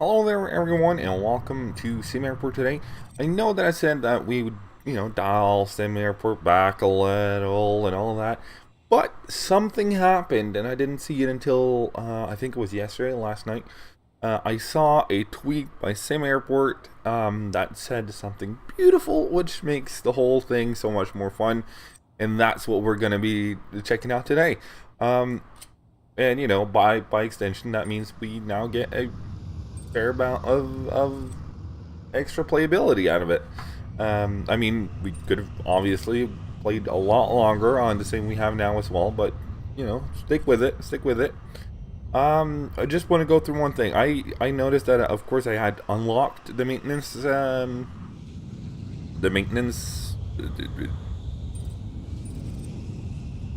Hello there, everyone, and welcome to SimAirport today. I know that I said that we would, dial SimAirport back a little and all that, but something happened, and I didn't see it until I think it was yesterday, last night. I saw a tweet by SimAirport that said something beautiful, which makes the whole thing so much more fun, and that's what we're going to be checking out today. And by extension, that means we now get a fair amount of extra playability out of it. I mean, we could have obviously played a lot longer on the same we have now as well, but stick with it. Stick with it. I just want to go through one thing. I noticed that of course I had unlocked the maintenance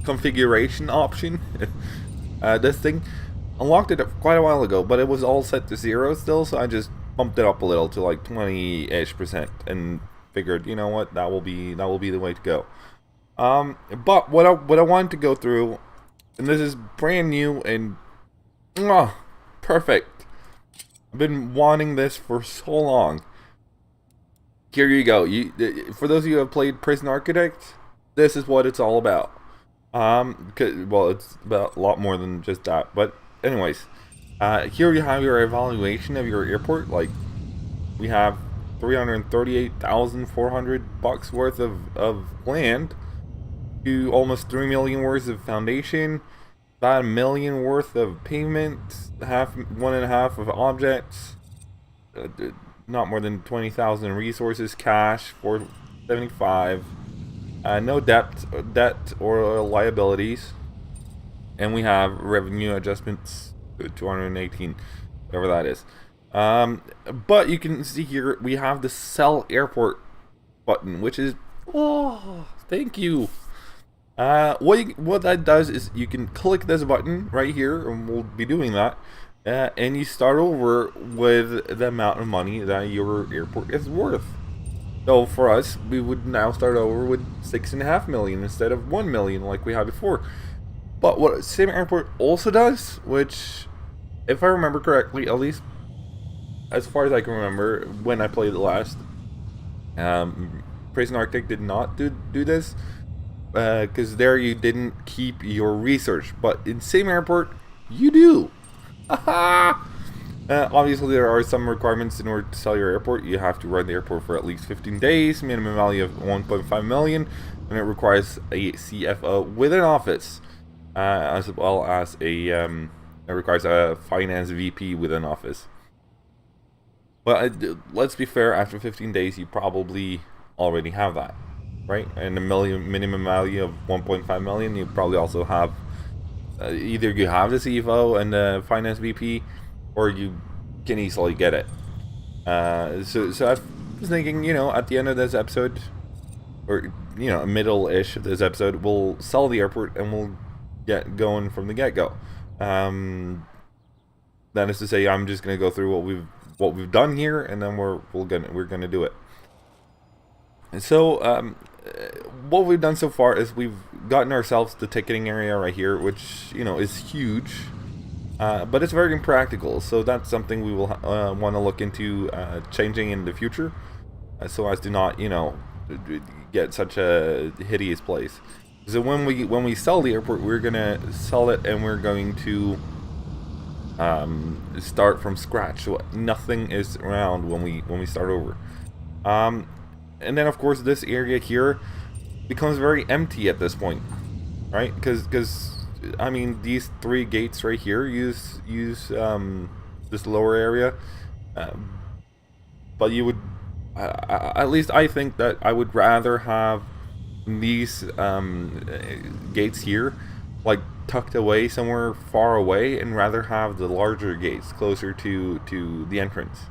configuration option. This thing unlocked it quite a while ago, but it was all set to 0 still, so I just bumped it up a little to like 20-ish% and figured, you know what, that will be the way to go. But what I wanted to go through, and this is brand new and perfect. I've been wanting this for so long. Here you go. For those of you who have played Prison Architect, this is what it's all about. Well, it's about a lot more than just that, but anyways, here you have your evaluation of your airport. Like, we have $338,400 worth of land, to almost 3 million worth of foundation, about 1 million worth of pavement, 1.5 of objects, not more than 20,000 resources, cash 475, no debt or liabilities. And we have revenue adjustments, 218, whatever that is. But you can see here we have the sell airport button, which is thank you. What that does is you can click this button right here, and we'll be doing that. And you start over with the amount of money that your airport is worth. So for us, we would now start over with 6.5 million instead of 1 million like we had before. But what SimAirport also does, which, if I remember correctly, at least as far as I can remember when I played it last, Prison Architect did not do this, because there you didn't keep your research. But in SimAirport, you do. Obviously, there are some requirements in order to sell your airport. You have to run the airport for at least 15 days, minimum value of 1.5 million, and it requires a CFO with an office. As well as it requires a finance VP with an office. But let's be fair, after 15 days, you probably already have that, right? And a minimum value of 1.5 million, you probably also have either you have the CFO and the finance VP, or you can easily get it. So I was thinking, at the end of this episode, or middle-ish of this episode, we'll sell the airport and we'll get going from the get-go. That is to say, I'm just gonna go through what we've done here, and then we're gonna do it. And so what we've done so far is we've gotten ourselves the ticketing area right here, which is huge, but it's very impractical. So that's something we will want to look into changing in the future, so as to not get such a hideous place. So when we sell the airport, we're gonna sell it, and we're going to start from scratch. So nothing is around when we start over. And then of course this area here becomes very empty at this point, right? Because I mean, these 3 gates right here use this lower area, but you would at least I think that I would rather have these gates here like tucked away somewhere far away, and rather have the larger gates closer to the entrance.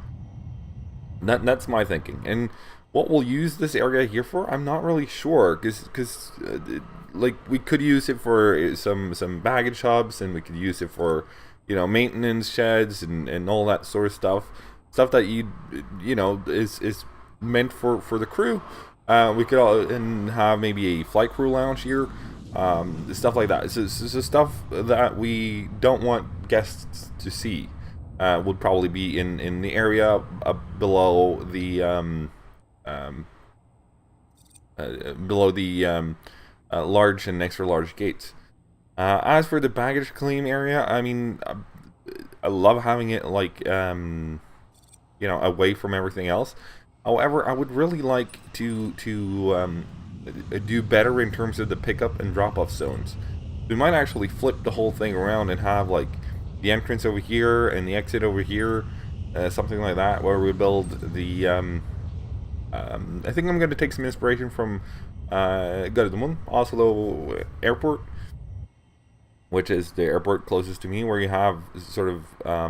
That's my thinking. And what we'll use this area here for, I'm not really sure, because like, we could use it for some baggage hubs, and we could use it for maintenance sheds and all that sort of stuff that is meant for the crew. We could and have maybe a flight crew lounge here, stuff like that. So stuff that we don't want guests to see. would probably be in the area below the um, large and extra large gates. As for the baggage claim area, I mean, I love having it like away from everything else. However, I would really like to do better in terms of the pickup and drop-off zones. We might actually flip the whole thing around and have like the entrance over here and the exit over here, something like that, where we build the. I think I'm going to take some inspiration from Gardermoen, Oslo Airport, which is the airport closest to me, where you have sort of uh,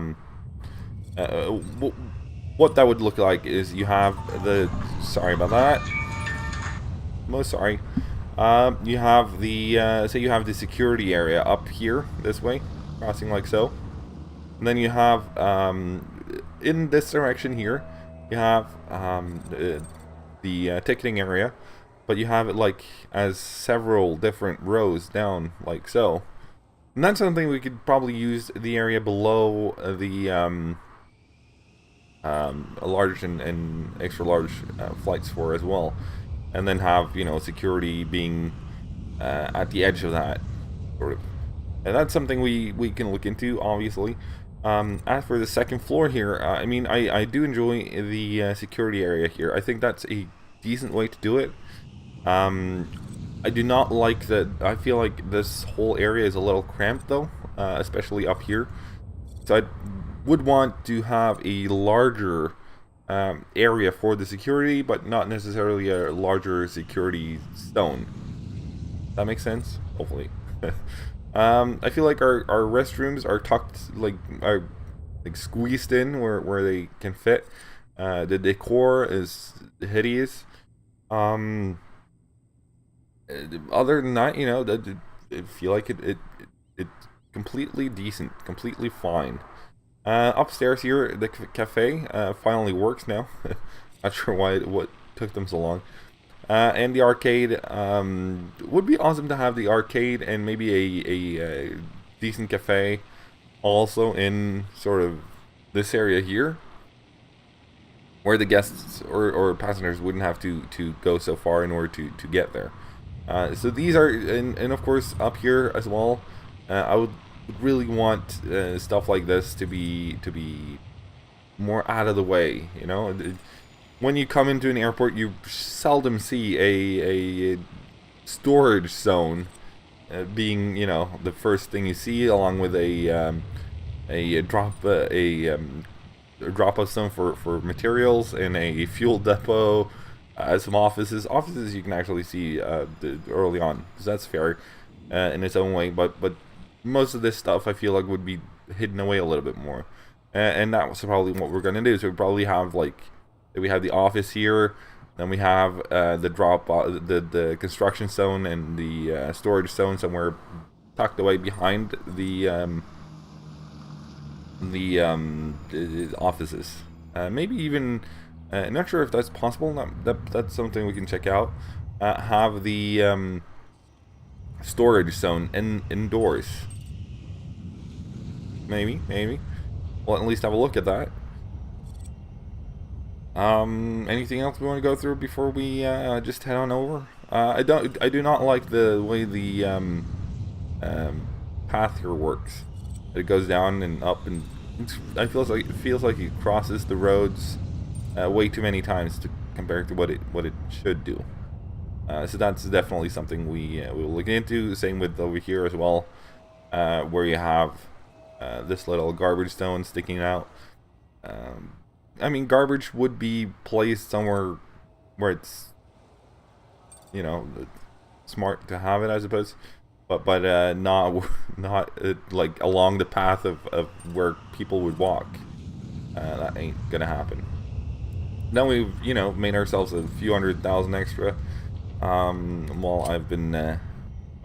what that would look like is you have the. Sorry about that. Most sorry. You have the say you have the security area up here this way, crossing like so, and then you have in this direction here, you have the ticketing area, but you have it like as several different rows down like so. And that's something we could probably use the area below the large and extra large flights for as well, and then have security being at the edge of that sort of. And that's something we can look into, obviously. As for the second floor here, I mean, I do enjoy the security area here. I think that's a decent way to do it. I do not like that. I feel like this whole area is a little cramped, though, especially up here. So I would want to have a larger area for the security, but not necessarily a larger security zone. That makes sense? Hopefully. I feel like our restrooms are tucked, are squeezed in where they can fit. The decor is hideous. Other than that, I feel like it's completely decent, completely fine. Upstairs here, the cafe finally works now. Not sure what took them so long. And the arcade, would be awesome to have the arcade and maybe a decent cafe also in sort of this area here, where the guests or passengers wouldn't have to go so far in order to get there. So these are, and of course up here as well, I would really want stuff like this to be more out of the way. When you come into an airport, you seldom see a storage zone being, the first thing you see, along with a drop-off zone for materials and a fuel depot, some offices. Offices you can actually see early on, so that's fair in its own way. But most of this stuff I feel like would be hidden away a little bit more, and that was probably what we're gonna do. So we probably have we have the office here, then we have the construction zone and the storage zone somewhere tucked away behind the offices. Maybe even not sure if that's possible. That's something we can check out. Have the storage zone indoors. Maybe. We'll at least have a look at that. Anything else we want to go through before we just head on over? I do not like the way the path here works. It goes down and up, and it feels like it crosses the roads way too many times compared to what it should do. So that's definitely something we will look into. Same with over here as well, where you have this little garbage stone sticking out. I mean, garbage would be placed somewhere where it's, smart to have it, I suppose, but not like along the path of where people would walk. That ain't gonna happen. Then we've made ourselves a few 100,000 extra. While I've been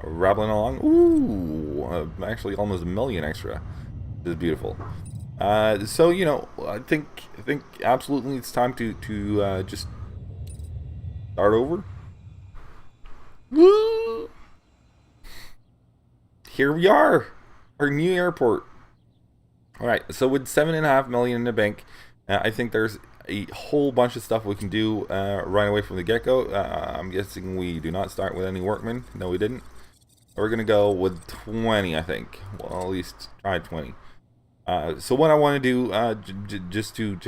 rattling along. Ooh, actually almost 1,000,000 extra. This is beautiful. So I think absolutely it's time to just start over. Woo! Here we are, our new airport. All right, so with 7.5 million in the bank, I think there's a whole bunch of stuff we can do right away from the get-go. I'm guessing we do not start with any workmen. No, we didn't. We're gonna go with 20, I think. Well, at least try 20. So what I want to do, just to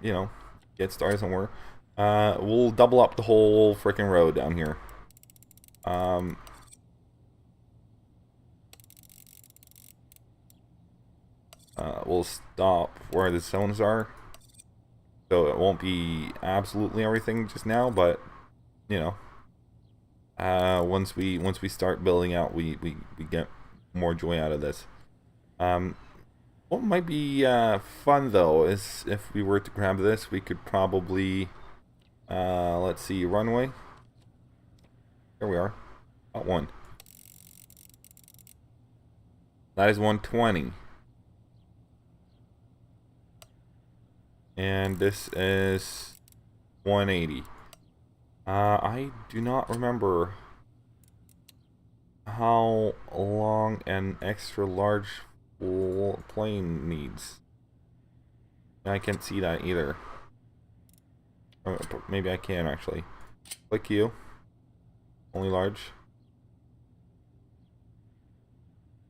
you know, get started somewhere, we'll double up the whole freaking road down here. We'll stop where the zones are, so it won't be absolutely everything just now, but you know, once we start building out, we get more joy out of this. What might be fun though is if we were to grab this, we could probably let's see, runway. Here we are. Got one. That is 120. And this is 180. I do not remember how long an extra large plane needs. I can't see that either. Maybe I can actually. Click you. Only large.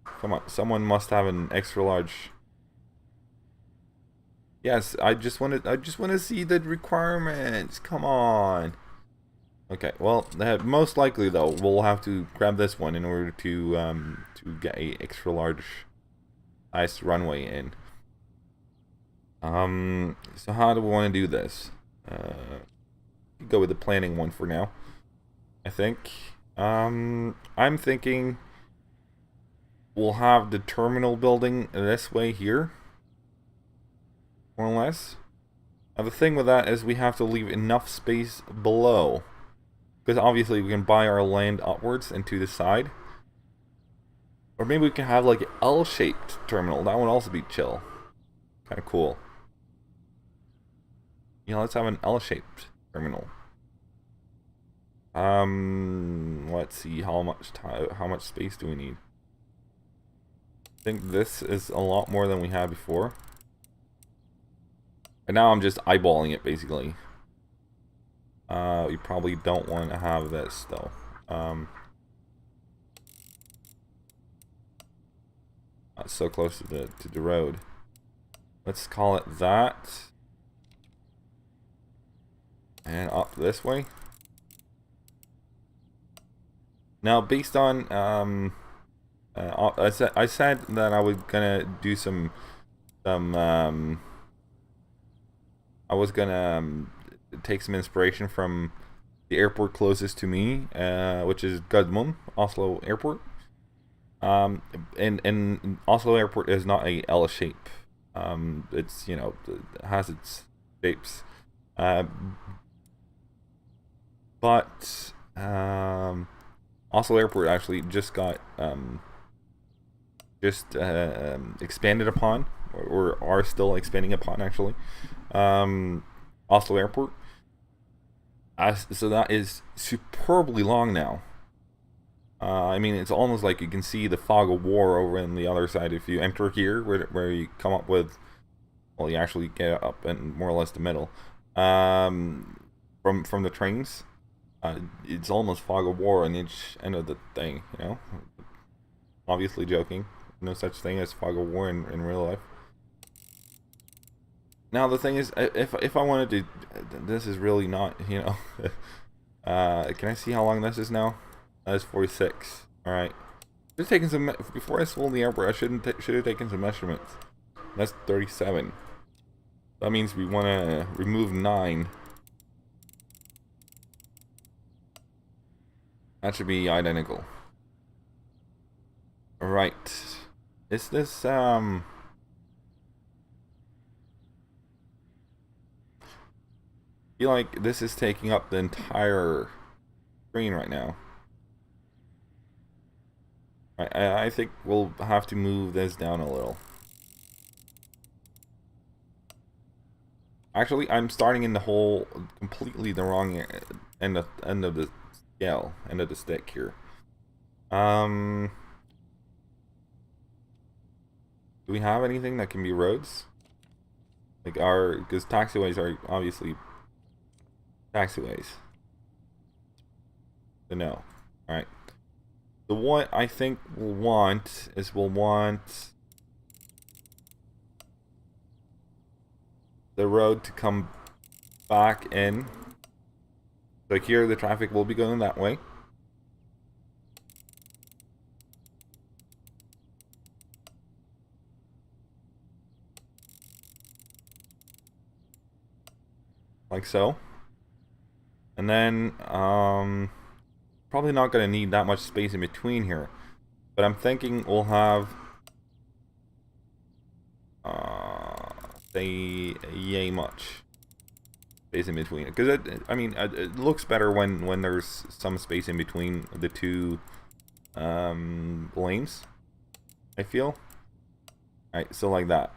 Come on, someone must have an extra large. Yes, I just want to see the requirements. Come on. Okay, well, most likely though, we'll have to grab this one in order to get a extra large ice runway in. So how do we want to do this? Go with the planning one for now, I think. I'm thinking we'll have the terminal building this way here, more or less. Now the thing with that is we have to leave enough space below, because obviously we can buy our land upwards and to the side. Or maybe we can have like an L-shaped terminal. That would also be chill. Kind of cool. Yeah, let's have an L-shaped terminal. Let's see how much space do we need? I think this is a lot more than we had before. And now I'm just eyeballing it basically. You probably don't want to have this though. So close to the road. Let's call it that. And up this way. Now, based on I said that I was gonna do some I was gonna take some inspiration from the airport closest to me, which is Gardermoen, Oslo Airport. And Oslo Airport is not a L shape. It's, you know, it has its shapes. But Oslo Airport actually just got expanded upon, or are still expanding upon actually. Oslo Airport. So that is superbly long now. I mean, it's almost like you can see the fog of war over on the other side if you enter here, where you come up with, well, you actually get up in more or less the middle. From the trains, it's almost fog of war on each end of the thing, you know? Obviously joking. No such thing as fog of war in real life. Now the thing is, if I wanted to, this is really not, you know. Can I see how long this is now? That is 46. All right. Just taking some before I sold the airport. I should have taken some measurements. That's 37. That means we want to remove 9. That should be identical. All right. Is this I feel like this is taking up the entire screen right now. I think we'll have to move this down a little. Actually, I'm starting in the hole completely the wrong end of the scale, end of the stick here. Do we have anything that can be roads? Like because taxiways are obviously taxiways. So no. Alright. So what I think we'll want is we'll want the road to come back in. So here the traffic will be going that way. Like so. And then, probably not going to need that much space in between here. But I'm thinking we'll have, say, yay much space in between. Because, it looks better when there's some space in between the two lanes, I feel. Alright, so like that,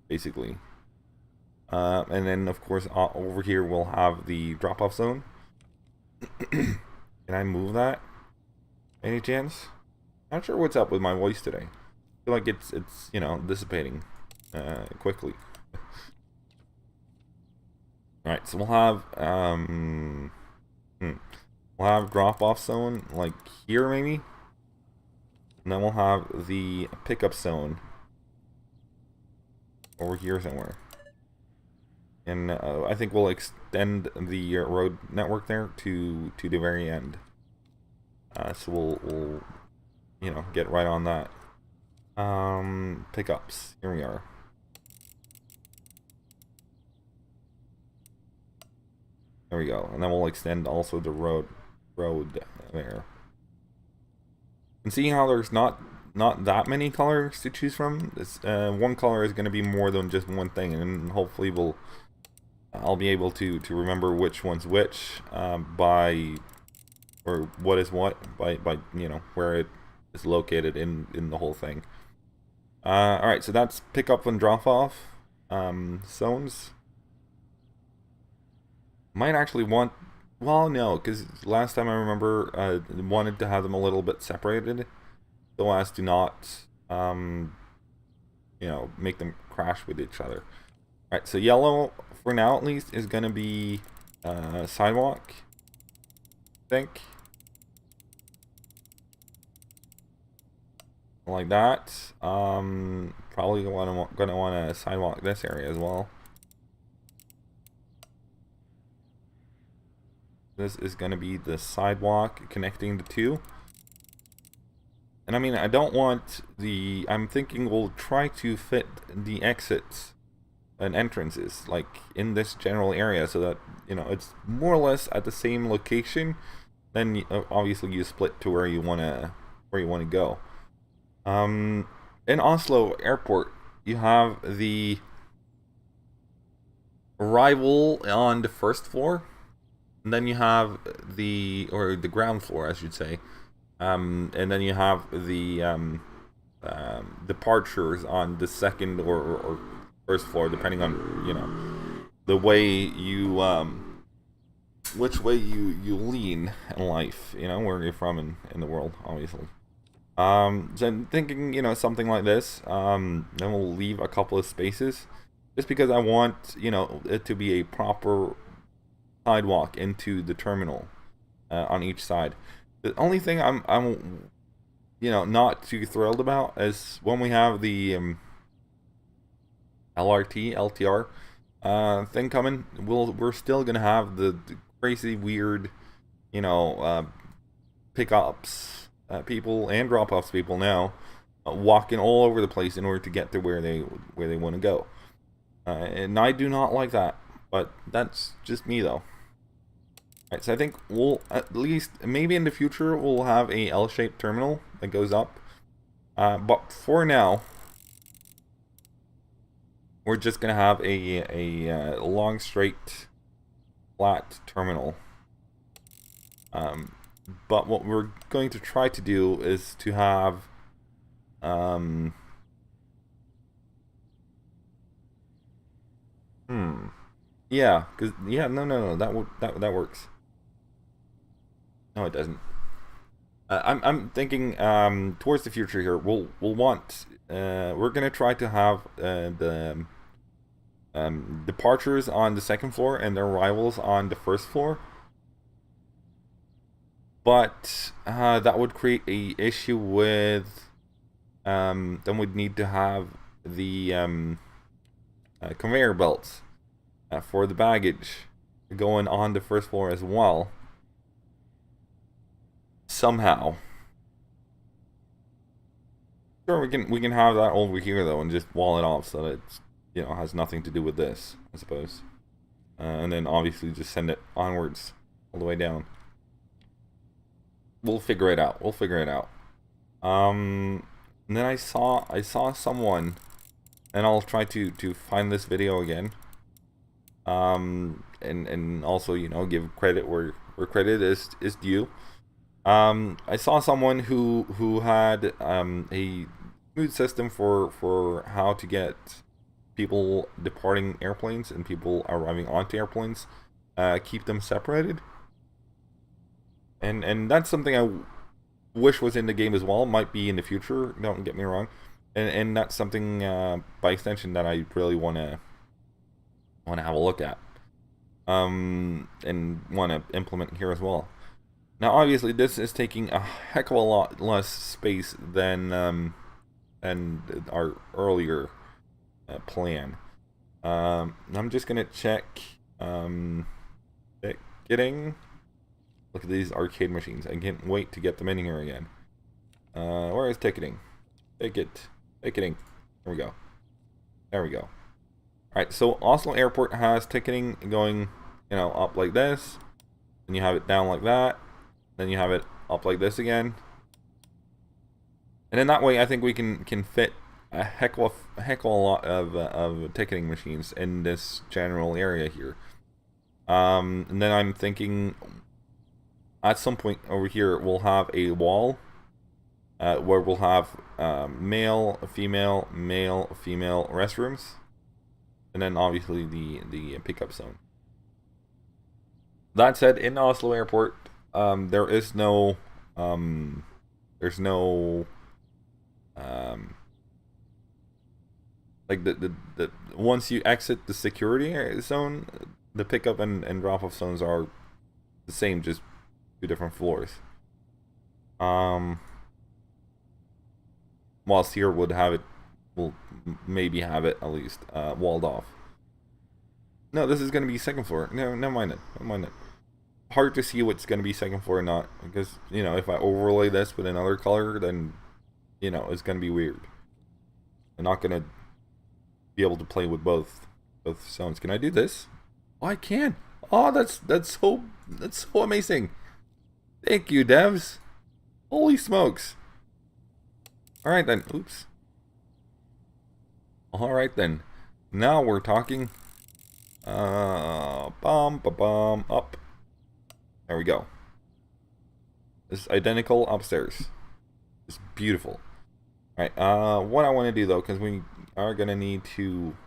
basically. And then, of course, over here we'll have the drop-off zone. Can I move that? Any chance? Not sure what's up with my voice today. I feel like it's you know, dissipating quickly. Alright, so we'll have we'll have drop-off zone like here maybe. And then we'll have the pickup zone over here somewhere. And I think we'll extend the road network there to the very end. So we'll you know, get right on that. Pickups. Here we are. There we go. And then we'll extend also the road there. And see how there's not that many colors to choose from. This one color is going to be more than just one thing, and hopefully I'll be able to remember which one's which by, or what is what by you know, where it is located in the whole thing. Alright, so that's pick up and drop off zones. Might actually want, well, no, because last time I remember wanted to have them a little bit separated so as to not you know, make them crash with each other. Alright, so yellow, for now at least, is going to be sidewalk, I think. Like that. Probably going to want a sidewalk this area as well. This is going to be the sidewalk connecting the two. And I mean, I don't want the... I'm thinking we'll try to fit the exits and entrances like in this general area so that, you know, it's more or less at the same location. Then obviously you split to where you want to go. In Oslo Airport, you have the arrival on the first floor, and then you have the ground floor, I should say, and then you have the departures on the second or first floor, depending on, you know, the way you which way you lean in life, you know, where you're from in the world, obviously. So I'm thinking, you know, something like this. Then we'll leave a couple of spaces, just because I want, you know, it to be a proper sidewalk into the terminal on each side. The only thing I'm you know, not too thrilled about is when we have the LTR thing coming. We're still gonna have the crazy weird, you know, pickups people and drop-offs people now walking all over the place in order to get to where they want to go. And I do not like that, but that's just me though. Alright, so I think we'll, at least, maybe in the future, we'll have a L-shaped terminal that goes up. But for now, we're just going to have a long, straight, flat terminal. But what we're going to try to do is to have... Yeah, because, yeah, no, that works. No, it doesn't. I'm thinking towards the future here. We'll want we're gonna try to have the departures on the second floor and their arrivals on the first floor. But that would create a issue with then we'd need to have the conveyor belts for the baggage going on the first floor as well. Somehow. Sure, we can have that over here though, and just wall it off so that it's, you know, has nothing to do with this, I suppose. And then obviously just send it onwards all the way down. We'll figure it out. We'll figure it out. And then I saw someone, and I'll try to find this video again. And also, you know, give credit where credit is due. I saw someone who had a smooth system for how to get people departing airplanes and people arriving onto airplanes, keep them separated. And that's something I wish was in the game as well. Might be in the future, don't get me wrong. And that's something by extension that I really wanna have a look at. And wanna implement here as well. Now obviously this is taking a heck of a lot less space than our earlier plan. I'm just gonna check ticketing. Look at these arcade machines. I can't wait to get them in here again. Where is ticketing? Ticketing. There we go. There we go. Alright, so Oslo Airport has ticketing going, you know, up like this. Then you have it down like that. Then you have it up like this again. And in that way, I think we can fit a heck of a lot of ticketing machines in this general area here. And then I'm thinking at some point over here we'll have a wall where we'll have male, female restrooms, and then obviously the pickup zone. That said, in Oslo Airport, there is no there's no like the once you exit the security zone, the pickup and drop off zones are the same, just 2 different floors. Whilst here would have it, will maybe have it at least walled off. No, this is going to be second floor. No, never mind it. Never mind it. Hard to see what's going to be second floor or not, because, you know, if I overlay this with another color, then, you know, it's going to be weird. I'm not going to be able to play with both zones. Can I do this? Oh, I can. Oh, that's so amazing. Thank you, devs. Holy smokes. Alright then. Oops. Alright then. Now we're talking. Up. There we go. It's identical upstairs. It's beautiful. Alright, what I want to do though, because we are going to need to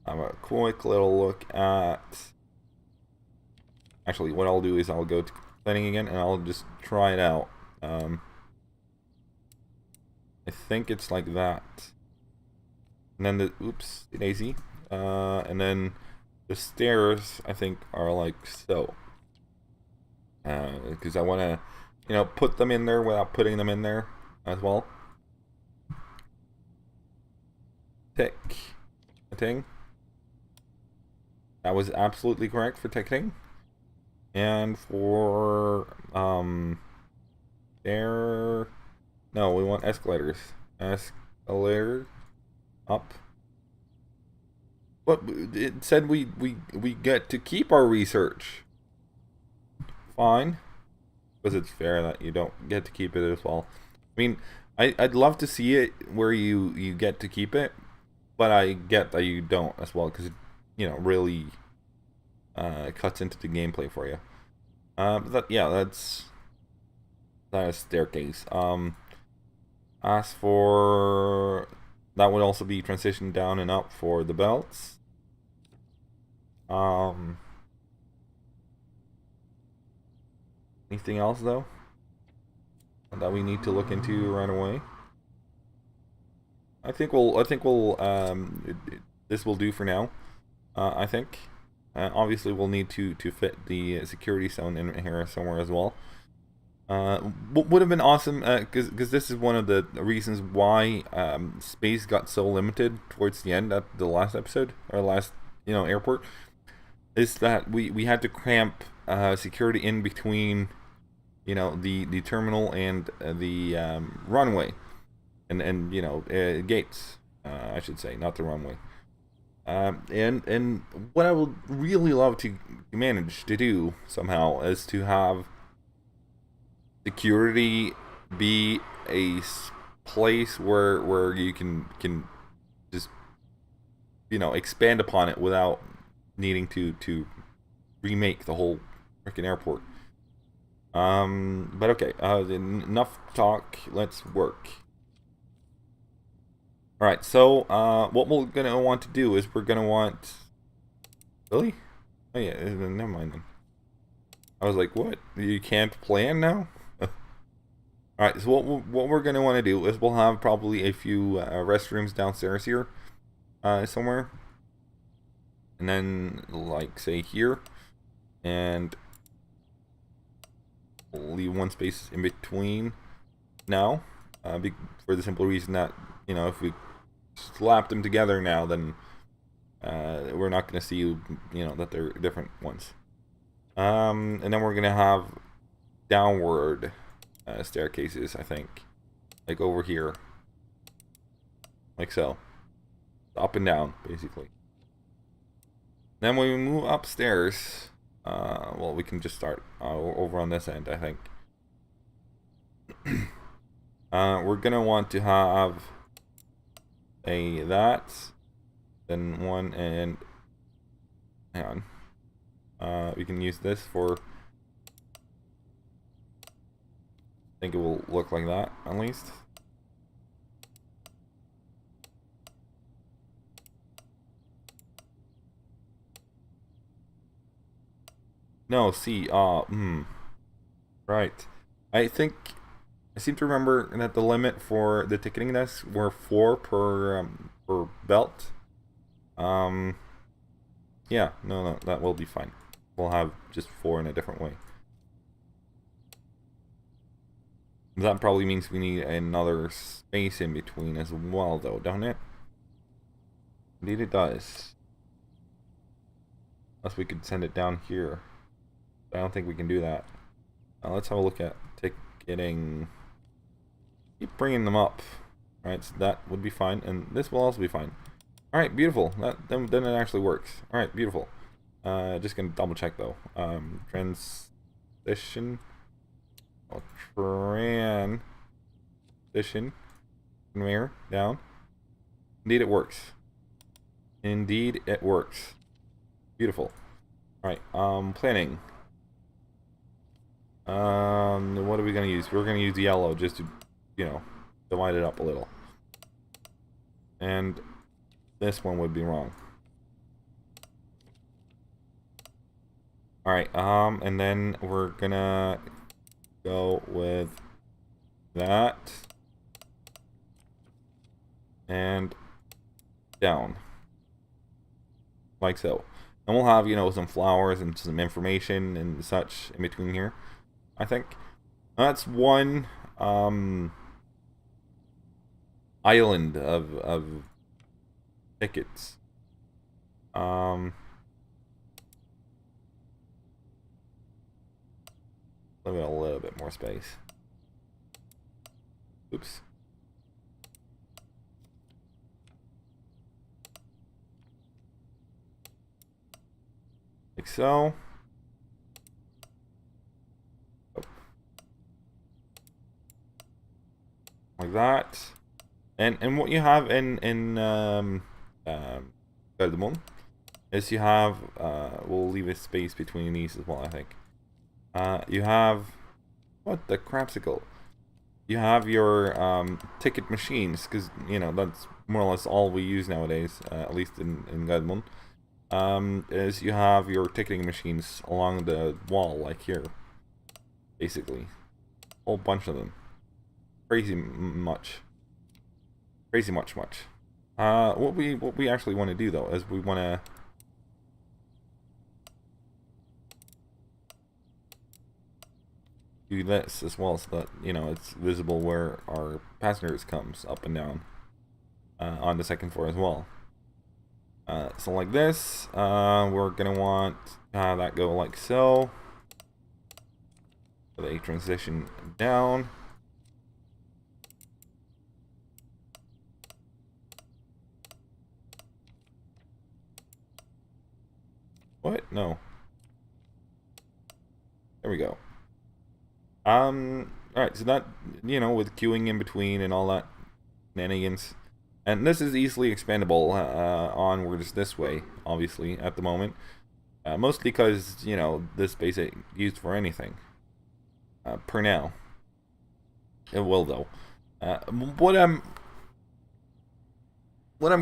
have a quick little look at... Actually, what I'll do is I'll go to planning again and I'll just try it out. I think it's like that. And then the, oops, daisy. And then the stairs, I think, are like so. Because I want to, you know, put them in there without putting them in there as well. Ticketing. That was absolutely correct for ticketing. And for, there... No, we want escalators. Escalator up. But it said we get to keep our research. Fine. Because it's fair that you don't get to keep it as well. I mean, I'd love to see it where you get to keep it, but I get that you don't as well, because it, you know, really cuts into the gameplay for you. But yeah, that's a staircase. As for that, would also be transitioned down and up for the belts. Anything else though that we need to look into right away? I think this will do for now. I think. Obviously, we'll need to fit the security zone in here somewhere as well. Would have been awesome, because this is one of the reasons why space got so limited towards the end at the last episode, or last, airport, is that we had to cramp security in between, the terminal and the runway, and gates, I should say, not the runway. And what I would really love to manage to do somehow is to have security be a place where you can just expand upon it without needing to remake the whole freaking airport. But okay, enough talk, let's work. Alright, so what we're gonna want to do is we're gonna want, really? Oh yeah, never mind then. I was like, what, you can't plan now? Alright, so what we're going to want to do is we'll have probably a few restrooms downstairs here somewhere. And then, like, say here. And we'll leave one space in between now. For the simple reason that, if we slap them together now, then we're not going to see, that they're different ones. And then we're going to have downward staircases, I think, like over here, like so, up and down, basically. Then when we move upstairs, well, we can just start over on this end, I think. We're gonna want to have that, then one, and hang on, we can use this for, I think it will look like that, at least. No, see, right. I seem to remember that the limit for the ticketing desks were 4 per belt. Yeah, no, that will be fine. We'll have just 4 in a different way. That probably means we need another space in between as well, though, don't it? Indeed it does. Unless we could send it down here. I don't think we can do that. Let's have a look at ticketing. Keep bringing them up. Alright, so that would be fine, and this will also be fine. Alright, beautiful. Then it actually works. Alright, beautiful. Just gonna double check, though. Transition. Oh, transition conveyor down. Indeed it works. Indeed it works. Beautiful. Alright, planning. What are we gonna use? We're gonna use yellow just to, divide it up a little. And this one would be wrong. Alright, and then we're gonna go with that and down, like so. And we'll have, some flowers and some information and such in between here, I think. That's one island of tickets. Leave it a little bit more space. Oops. Like so. Oh. Like that. And what you have in Cardamom is you have we'll leave a space between these as well, I think. You have, what the crapsicle? You have your ticket machines, because that's more or less all we use nowadays, at least in Gadmon. Is you have your ticketing machines along the wall, like here, basically, whole bunch of them, crazy crazy much. What we actually want to do though is we want to do this as well, so that it's visible where our passengers comes up and down on the second floor as well. So like this, we're gonna want that go like so. With a transition down. What? No. There we go. Alright, so that, with queuing in between and all that shenanigans. And this is easily expandable onwards this way, obviously, at the moment. Mostly because, this space ain't used for anything. Per now. It will, though. What I'm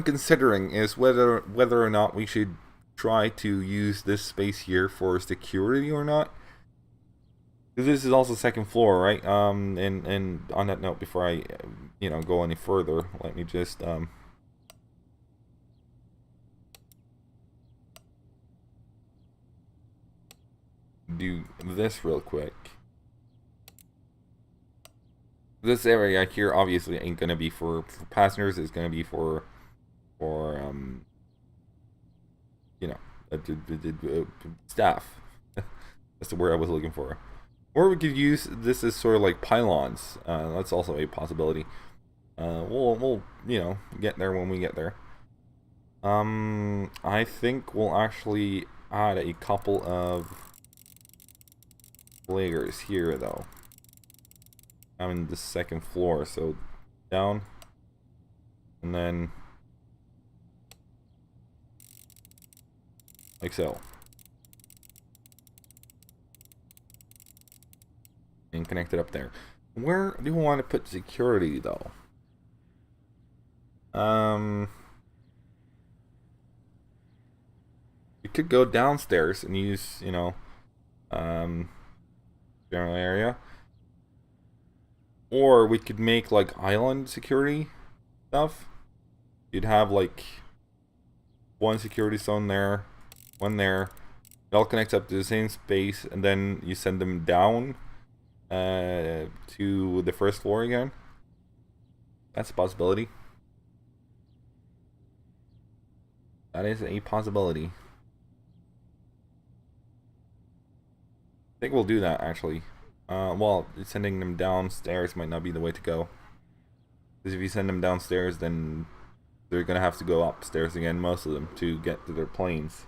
considering is whether or not we should try to use this space here for security or not. Because this is also second floor, right? And on that note, before I, go any further, let me just, do this real quick. This area here obviously ain't gonna be for passengers. It's gonna be for staff. That's the word I was looking for. Or we could use this as sort of like pylons. That's also a possibility. We'll get there when we get there. I think we'll actually add a couple of layers here though. I'm in the second floor, so down and then like so. And connect it up there. Where do we want to put security though? We could go downstairs and use, general area. Or we could make like island security stuff. You'd have like one security zone there, one there. It all connects up to the same space, and then you send them down to the first floor again. That's a possibility. That is a possibility. I think we'll do that actually. Well, sending them downstairs might not be the way to go. Because if you send them downstairs, then they're gonna have to go upstairs again, most of them, to get to their planes.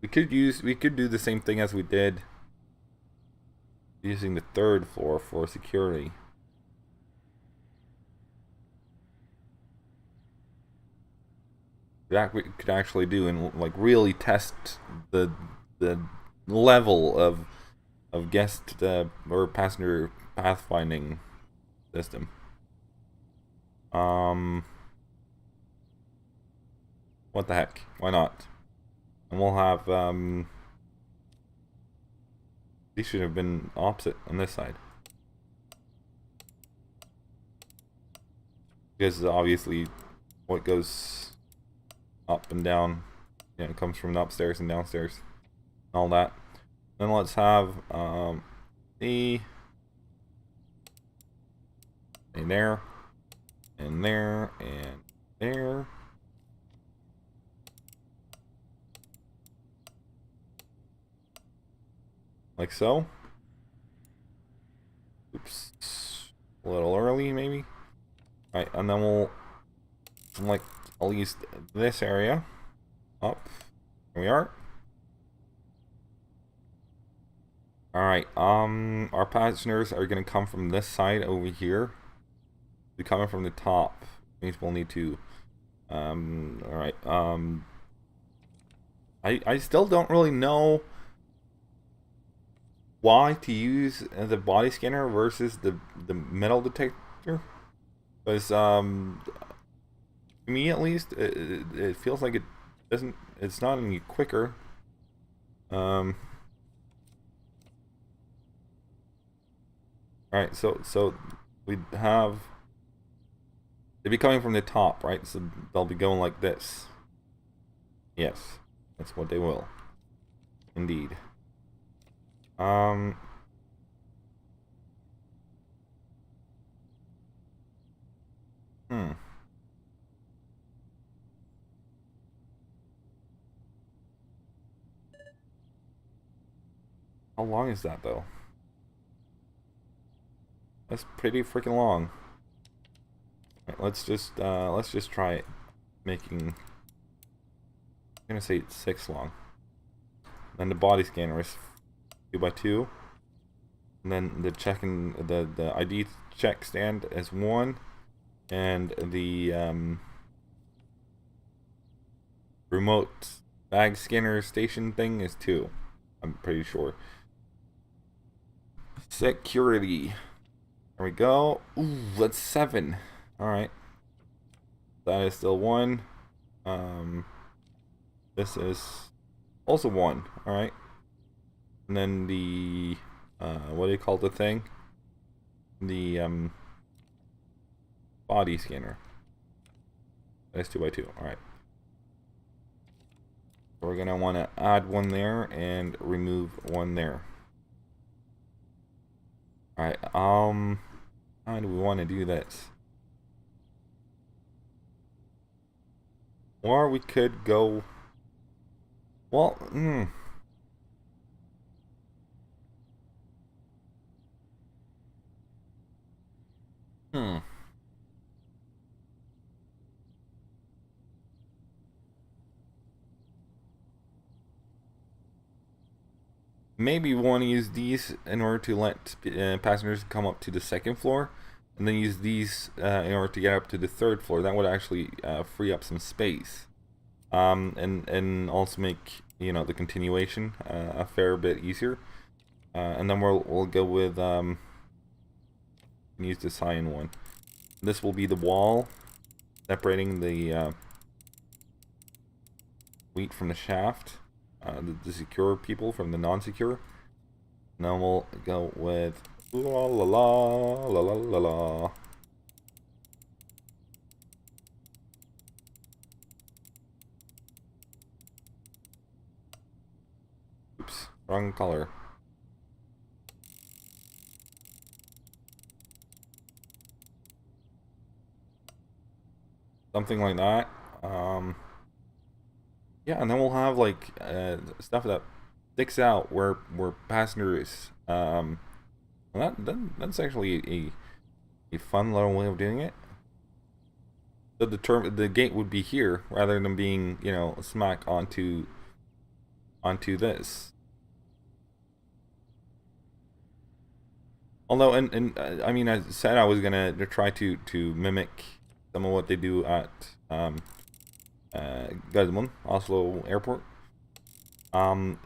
We could do the same thing as we did using the third floor for security. That we could actually do and like really test the level of guest or passenger pathfinding system. What the heck? Why not? And we'll have these should have been opposite on this side. Because obviously what goes up and down, it comes from the upstairs and downstairs. All that. Then let's have the and there and there and there. Like so. Oops. A little early maybe. Alright, and then we'll select at least this area up. Here we are. Alright, our passengers are gonna come from this side over here. They're coming from the top. Means we'll need to alright, I still don't really know why to use the body scanner versus the metal detector. Because to me at least it feels like it's not any quicker. Alright, so we have They'd be coming from the top, right? So they'll be going like this. Yes, that's what they will. Indeed. Hmm. How long is that though? That's pretty freaking long. Right, let's just try it. Making. I'm gonna say it's 6 long. Then the body scanner is 2x2. And then the the ID check stand is 1, and the remote bag scanner station thing is 2. I'm pretty sure. Security. There we go. Ooh, that's 7. All right. That is still 1. This is also 1. All right. And then the what do you call the thing? The body scanner. That's 2x2. All right. So we're gonna want to add 1 there and remove 1 there. All right. How do we want to do this? Or we could go. Well, Maybe we want to use these in order to let passengers come up to the 2nd floor, and then use these in order to get up to the 3rd floor. That would actually free up some space, and also make the continuation a fair bit easier. And then we'll go with use the cyan one. This will be the wall separating the wheat from the shaft. The secure people from the non-secure. Now we'll go with la la la la la la la. Oops, wrong color. Something like that. Yeah, and then we'll have like stuff that sticks out where passengers. That's actually a fun little way of doing it. So the gate would be here rather than being smack onto this. Although I mean, I said I was gonna try to mimic some of what they do at Guzman, Oslo Airport. And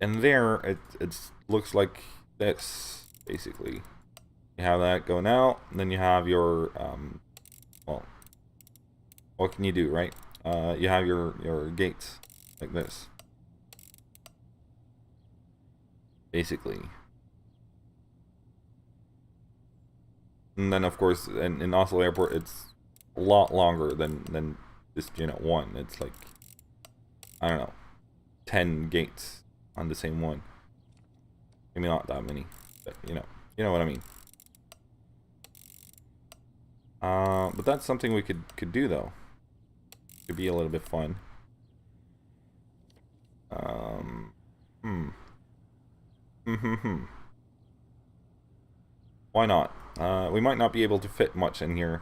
there it looks like this basically. You have that going out, and then you have your well, what can you do, right? You have your gates like this, basically. And then of course in Oslo Airport it's a lot longer than just one. It's like, I don't know, 10 gates on the same one. Maybe not that many, but you know what I mean. But that's something we could do though. Could be a little bit fun. Why not? We might not be able to fit much in here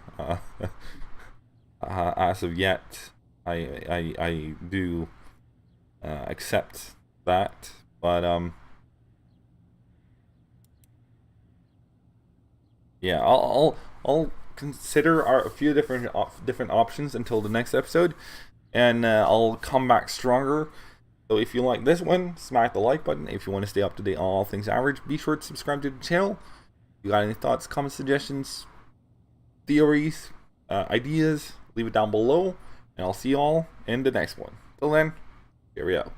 as of yet. I do accept that, but yeah, I'll consider a few different options until the next episode, and I'll come back stronger. So if you like this one, smack the like button. If you want to stay up to date on all things average, be sure to subscribe to the channel. If you got any thoughts, comments, suggestions, theories, ideas, leave it down below, and I'll see you all in the next one. Till then, here we go.